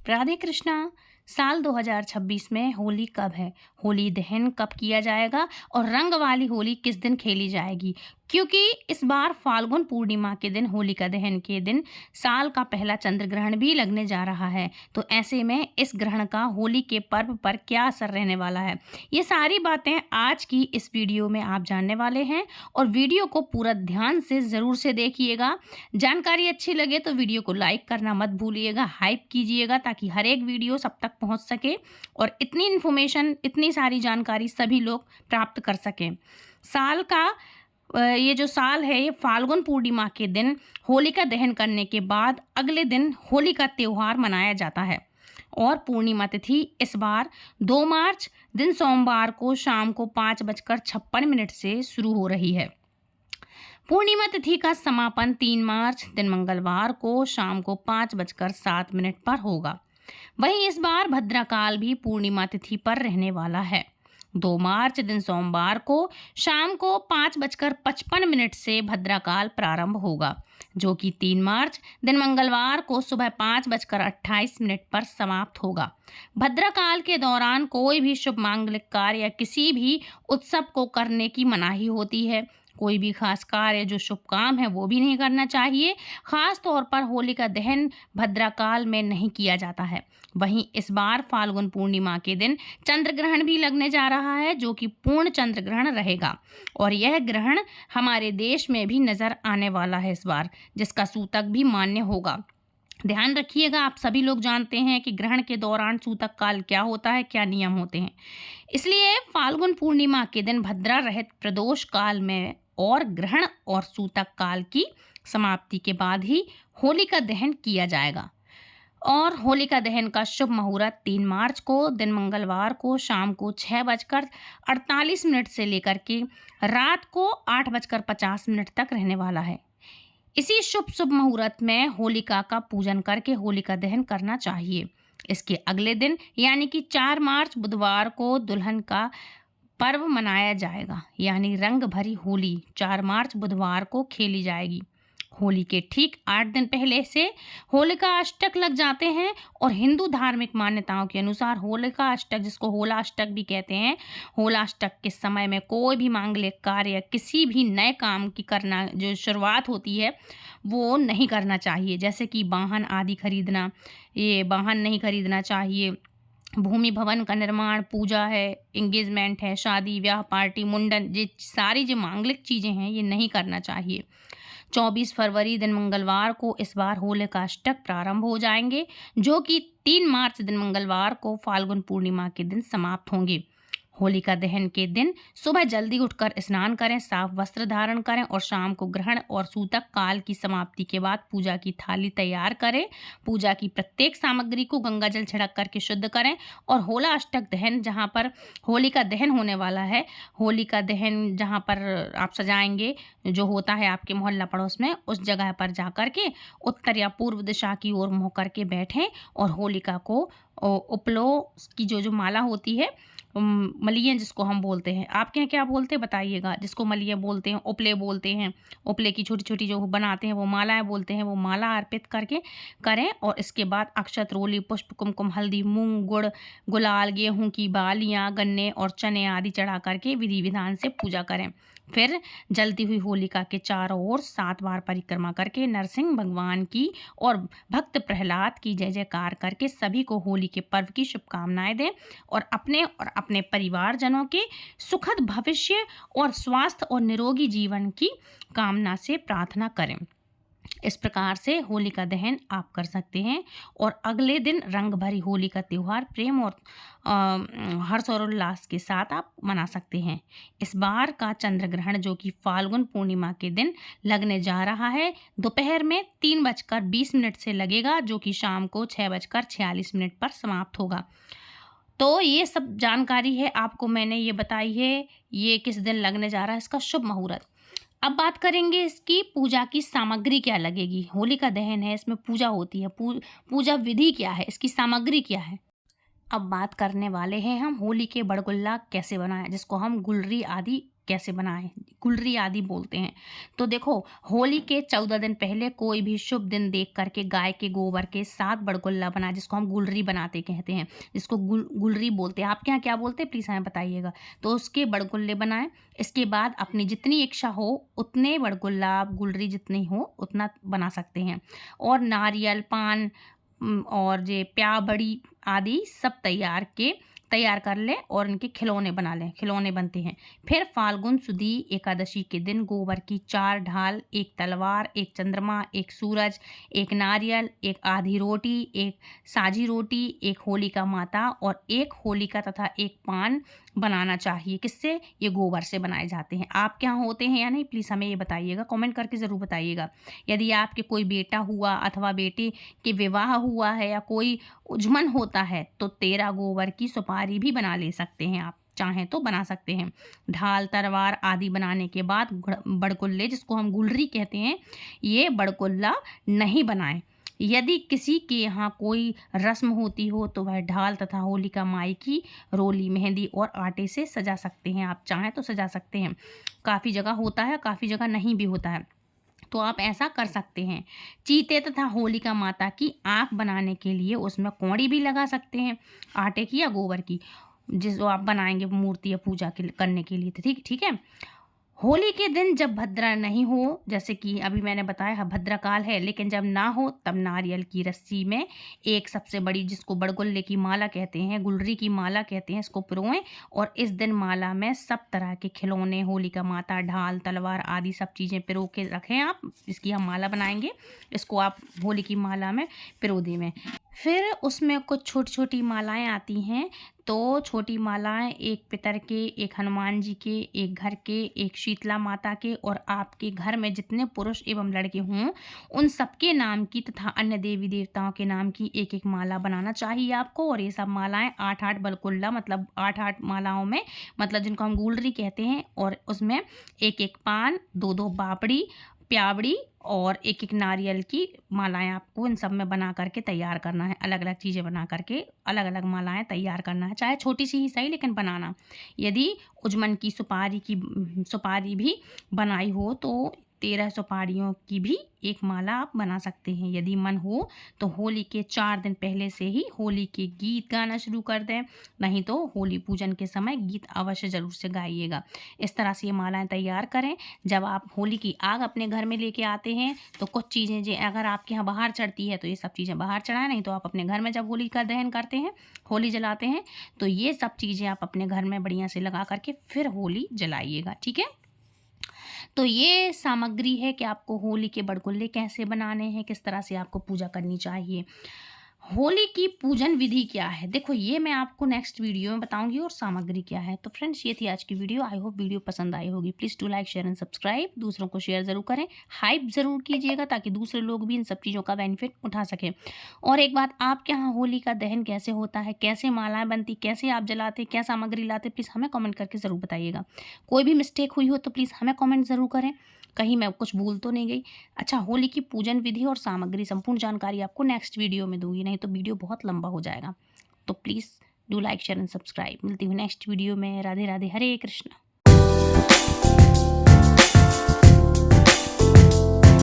राधे कृष्णा। साल 2026 में होली कब है? होली दहन कब किया जाएगा और रंग वाली होली किस दिन खेली जाएगी? क्योंकि इस बार फाल्गुन पूर्णिमा के दिन, होलिका दहन के दिन, साल का पहला चंद्र ग्रहण भी लगने जा रहा है। तो ऐसे में इस ग्रहण का होली के पर्व पर क्या असर रहने वाला है, ये सारी बातें आज की इस वीडियो में आप जानने वाले हैं। और वीडियो को पूरा ध्यान से ज़रूर से देखिएगा। जानकारी अच्छी लगे तो वीडियो को लाइक करना मत भूलिएगा, हाइप कीजिएगा ताकि हर एक वीडियो सब तक पहुंच सके और इतनी इन्फॉर्मेशन, इतनी सारी जानकारी सभी लोग प्राप्त कर सकें। साल का ये जो साल है, ये फाल्गुन पूर्णिमा के दिन होलिका दहन करने के बाद अगले दिन होली का त्यौहार मनाया जाता है। और पूर्णिमा तिथि इस बार 2 मार्च दिन सोमवार को शाम को 5:56 से शुरू हो रही है। पूर्णिमा तिथि का समापन 3 मार्च दिन मंगलवार को शाम को 5:07 पर होगा। वहीं इस बार भद्राकाल भी पूर्णिमा तिथि पर रहने वाला है। 2 मार्च दिन सोमवार को शाम को 5:55 से भद्राकाल प्रारंभ होगा, जो कि 3 मार्च दिन मंगलवार को सुबह 5:28 पर समाप्त होगा। भद्राकाल के दौरान कोई भी शुभ मांगलिक कार्य या किसी भी उत्सव को करने की मनाही होती है। कोई भी खास कार्य जो शुभ काम है वो भी नहीं करना चाहिए। खास तौर पर होलिका दहन भद्राकाल में नहीं किया जाता है। वहीं इस बार फाल्गुन पूर्णिमा के दिन चंद्र ग्रहण भी लगने जा रहा है, जो कि पूर्ण चंद्र ग्रहण रहेगा। और यह ग्रहण हमारे देश में भी नजर आने वाला है इस बार, जिसका सूतक भी मान्य होगा। ध्यान रखिएगा, आप सभी लोग जानते हैं कि ग्रहण के दौरान सूतक काल क्या होता है, क्या नियम होते हैं। इसलिए फाल्गुन पूर्णिमा के दिन भद्रा रहित प्रदोष काल में और ग्रहण और सूतक काल की समाप्ति के बाद ही होलिका दहन किया जाएगा। और होलिका दहन का शुभ मुहूर्त 3 मार्च को दिन मंगलवार को शाम को 6:48 से लेकर के रात को 8:50 तक रहने वाला है। इसी शुभ मुहूर्त में होलिका का पूजन करके होलिका दहन करना चाहिए। इसके अगले दिन यानी कि 4 मार्च बुधवार को दुल्हन का पर्व मनाया जाएगा, यानी रंग भरी होली 4 मार्च बुधवार को खेली जाएगी। होली के ठीक 8 दिन पहले से होलिका अष्टक लग जाते हैं और हिंदू धार्मिक मान्यताओं के अनुसार होलिका अष्टक, जिसको होला अष्टक भी कहते हैं, होला अष्टक के समय में कोई भी मांगलिक कार्य, किसी भी नए काम की करना जो शुरुआत होती है वो नहीं करना चाहिए। जैसे कि वाहन आदि खरीदना, ये वाहन नहीं खरीदना चाहिए। भूमि भवन का निर्माण, पूजा है, एंगेजमेंट है, शादी ब्याह पार्टी मुंडन, ये सारी जो मांगलिक चीज़ें हैं ये नहीं करना चाहिए। 24 फरवरी दिन मंगलवार को इस बार होलिका अष्टक प्रारंभ हो जाएंगे, जो कि 3 मार्च दिन मंगलवार को फाल्गुन पूर्णिमा के दिन समाप्त होंगे। होलिका दहन के दिन सुबह जल्दी उठकर स्नान करें, साफ वस्त्र धारण करें और शाम को ग्रहण और सूतक काल की समाप्ति के बाद पूजा की थाली तैयार करें। पूजा की प्रत्येक सामग्री को गंगा जल छिड़क करके शुद्ध करें और होला अष्टक दहन, जहां पर होलिका दहन होने वाला है, होलिका दहन जहां पर आप सजाएंगे, जो होता है आपके मोहल्ला पड़ोस में, उस जगह पर जा कर के उत्तर या पूर्व दिशा की ओर मुँह करके बैठें और होलिका को उपलो की जो माला होती है, मलिये जिसको हम बोलते हैं, आपके यहाँ क्या बोलते हैं बताइएगा। जिसको मलिये बोलते हैं, उपले बोलते हैं, उपले की छोटी छोटी जो बनाते हैं वो मालाएं बोलते हैं, वो माला अर्पित करके करें। और इसके बाद अक्षत, रोली, पुष्प, कुमकुम, हल्दी, मूंग, गुड़, गुलाल, गेहूं की बालियां, गन्ने और चने आदि चढ़ा करके विधि विधान से पूजा करें। फिर जलती हुई होलिका के चारों ओर 7 बार परिक्रमा करके नरसिंह भगवान की और भक्त प्रहलाद की जय जयकार करके सभी को होली के पर्व की शुभकामनाएं दें और अपने परिवारजनों के सुखद भविष्य और स्वास्थ्य और निरोगी जीवन की कामना से प्रार्थना करें। इस प्रकार से होलिका दहन आप कर सकते हैं और अगले दिन रंग भरी होली का त्यौहार प्रेम और हर्ष और उल्लास के साथ आप मना सकते हैं। इस बार का चंद्र ग्रहण, जो कि फाल्गुन पूर्णिमा के दिन लगने जा रहा है, दोपहर में 3:20 से लगेगा, जो कि शाम को 6:46 पर समाप्त होगा। तो ये सब जानकारी है आपको मैंने ये बताई है, ये किस दिन लगने जा रहा है, इसका शुभ मुहूर्त। अब बात करेंगे इसकी पूजा की सामग्री क्या लगेगी। होलिका दहन है, इसमें पूजा होती है, पूजा विधि क्या है, इसकी सामग्री क्या है। अब बात करने वाले हैं हम होली के बड़गुल्ला कैसे बनाएं, जिसको हम गुलरी आदि कैसे बनाएं, गुलरी आदि बोलते हैं। तो देखो, होली के 14 दिन पहले कोई भी शुभ दिन देख करके गाय के गोबर के 7 बड़गुल्ला बनाए, जिसको हम गुलरी बनाते कहते हैं, जिसको गुलरी बोलते हैं। आपके यहाँ क्या बोलते हैं प्लीज़ हमें बताइएगा। तो उसके बड़गुल्ले बनाएं। इसके बाद अपनी जितनी इच्छा हो उतने बड़गुल्ला, आप गुलरी जितनी हो उतना बना सकते हैं। और नारियल, पान और ये प्या बड़ी आदि सब तैयार कर लें और इनके खिलौने बना लें। खिलौने बनते हैं। फिर फाल्गुन सुदी एकादशी के दिन गोबर की 4 ढाल, 1 तलवार, 1 चंद्रमा, 1 सूरज, 1 नारियल, 1 आधी रोटी, 1 साजी रोटी, 1 होलिका माता और 1 होलिका तथा 1 पान बनाना चाहिए। किससे? ये गोबर से बनाए जाते हैं। आपके यहाँ होते हैं या नहीं, प्लीज़ हमें ये बताइएगा, कमेंट करके ज़रूर बताइएगा। यदि आपके कोई बेटा हुआ अथवा बेटी के विवाह हुआ है या कोई उजमन होता है तो 13 गोबर की सुपारी भी बना ले सकते हैं, आप चाहें तो बना सकते हैं। ढाल, तलवार आदि बनाने के बाद बड़गुल्ले, जिसको हम गुलरी कहते हैं, ये बड़गुल्ला नहीं बनाएं। यदि किसी के यहाँ कोई रस्म होती हो तो वह ढाल तथा होलिका माई की रोली, मेहंदी और आटे से सजा सकते हैं। आप चाहें तो सजा सकते हैं। काफ़ी जगह होता है, काफ़ी जगह नहीं भी होता है, तो आप ऐसा कर सकते हैं। चीते तथा होलिका माता की आँख बनाने के लिए उसमें कौड़ी भी लगा सकते हैं, आटे की या गोबर की, जिसको आप बनाएंगे मूर्ति या पूजा के करने के लिए। तो ठीक है। होली के दिन जब भद्रा नहीं हो, जैसे कि अभी मैंने बताया भद्रा काल है, लेकिन जब ना हो तब नारियल की रस्सी में एक सबसे बड़ी, जिसको बड़गुल्ले की माला कहते हैं, गुलरी की माला कहते हैं, इसको पिरोएं और इस दिन माला में सब तरह के खिलौने, होलिका माता, ढाल, तलवार आदि सब चीज़ें पिरो के रखें आप। इसकी हम माला बनाएंगे, इसको आप होली की माला में पिरो दें। फिर उसमें कुछ छोटी छोटी मालाएं आती हैं। तो छोटी मालाएं एक पितर के, एक हनुमान जी के, एक घर के, एक शीतला माता के और आपके घर में जितने पुरुष एवं लड़के हों उन सबके नाम की तथा अन्य देवी देवताओं के नाम की एक एक माला बनाना चाहिए आपको। और ये सब मालाएं 8-8 बलकुल्ला, मतलब 8-8 मालाओं में, मतलब जिनको हम गुलरी कहते हैं, और उसमें 1-1 पान, 2-2 बापड़ी, प्यावड़ी और 1-1 नारियल की मालाएं आपको इन सब में बना करके तैयार करना है। अलग अलग चीज़ें बना करके अलग अलग मालाएं तैयार करना है, चाहे छोटी सी ही सही, लेकिन बनाना। यदि उजमन की सुपारी भी बनाई हो तो 13 सुपारियों की भी एक माला आप बना सकते हैं। यदि मन हो तो होली के 4 दिन पहले से ही होली के गीत गाना शुरू कर दें, नहीं तो होली पूजन के समय गीत अवश्य ज़रूर से गाइएगा। इस तरह से ये मालाएं तैयार करें। जब आप होली की आग अपने घर में लेके आते हैं तो कुछ चीज़ें जो अगर आपके यहाँ बाहर चढ़ती है तो ये सब चीज़ें बाहर चढ़ाएं, नहीं तो आप अपने घर में जब होली का दहन करते हैं, होली जलाते हैं, तो ये सब चीज़ें आप अपने घर में बढ़िया से लगा करके फिर होली जलाइएगा। ठीक है। तो ये सामग्री है कि आपको होली के बड़गुल्ले कैसे बनाने हैं, किस तरह से आपको पूजा करनी चाहिए। होली की पूजन विधि क्या है, देखो ये मैं आपको नेक्स्ट वीडियो में बताऊंगी, और सामग्री क्या है। तो फ्रेंड्स, ये थी आज की वीडियो। आई होप वीडियो पसंद आई होगी। Please do like, share and subscribe. दूसरों को शेयर ज़रूर करें, हाइप ज़रूर कीजिएगा, ताकि दूसरे लोग भी इन सब चीज़ों का बेनिफिट उठा सकें। और एक बात, आपके यहाँ होली का दहन कैसे होता है, कैसे मालाएँ बनती, कैसे आप जलाते, क्या सामग्री लाते, प्लीज़ हमें कॉमेंट करके ज़रूर बताइएगा। कोई भी मिस्टेक हुई हो तो प्लीज़ हमें कॉमेंट ज़रूर करें, कहीं मैं कुछ भूल तो नहीं गई। अच्छा, होली की पूजन विधि और सामग्री संपूर्ण जानकारी आपको नेक्स्ट वीडियो में दूंगी, नहीं तो वीडियो बहुत लंबा हो जाएगा। तो please do like, share and subscribe. मिलती हूँ नेक्स्ट वीडियो में। राधे राधे, हरे कृष्णा।